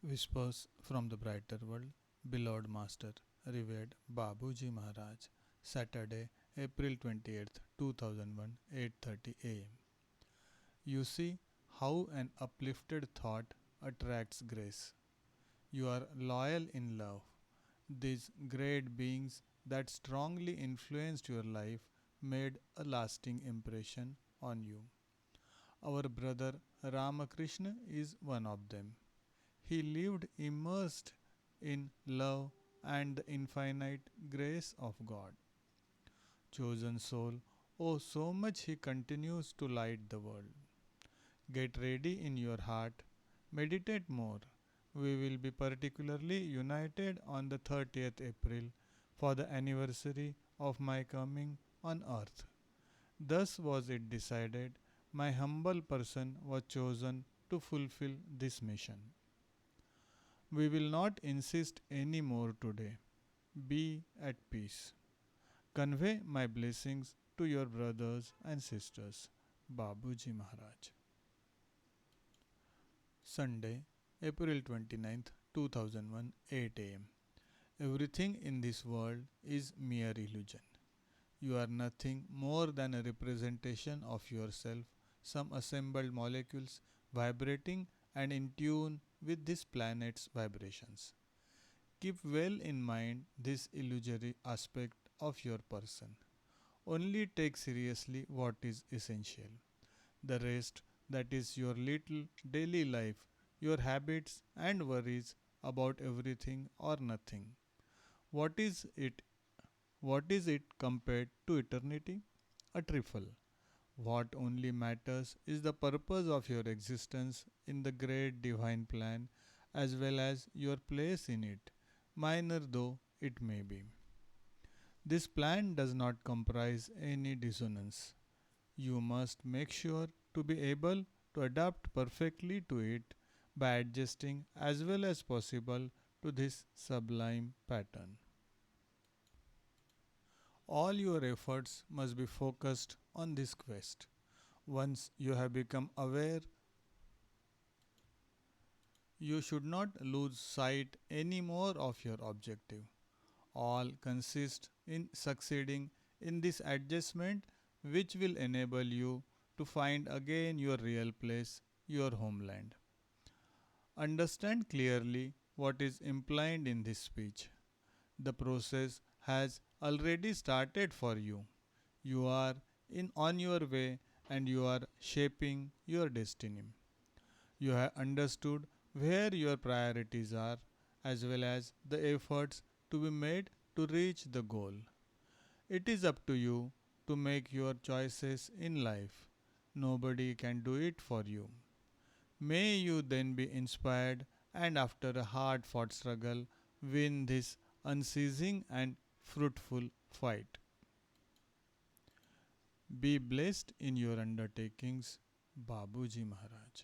Whispers from the Brighter World, beloved Master, revered Babuji Maharaj, Saturday, April 28th, 2001, 8:30 a.m. You see how an uplifted thought attracts grace. You are loyal in love. These great beings that strongly influenced your life made a lasting impression on you. Our brother Ramakrishna is one of them. He lived immersed in love and the infinite grace of God. Chosen soul, oh, so much he continues to light the world. Get ready in your heart, meditate more. We will be particularly united on the 30th April for the anniversary of my coming on earth. Thus was it decided, my humble person was chosen to fulfill this mission. We will not insist any more today. Be at peace. Convey my blessings to your brothers and sisters. Babuji Maharaj. Sunday, April 29th, 2001, 8 am. Everything in this world is mere illusion. You are nothing more than a representation of yourself, some assembled molecules vibrating and in tune with this planet's vibrations. Keep well in mind this illusory aspect of your person. Only take seriously what is essential. The rest, that is your little daily life, your habits and worries about everything or nothing. What is it? What is it compared to eternity? A trifle. What only matters is the purpose of your existence in the great divine plan as well as your place in it, minor though it may be. This plan does not comprise any dissonance. You must make sure to be able to adapt perfectly to it by adjusting as well as possible to this sublime pattern. All your efforts must be focused on this quest. Once you have become aware, you should not lose sight any more of your objective. All consist in succeeding in this adjustment, which will enable you to find again your real place, your homeland. Understand clearly what is implied in this speech. The process has already started for you. You are in on your way and you are shaping your destiny. You have understood where your priorities are as well as the efforts to be made to reach the goal. It is up to you to make your choices in life. Nobody can do it for you. May you then be inspired and after a hard fought struggle win this unceasing and fruitful fight. Be blessed in your undertakings, Babuji Maharaj.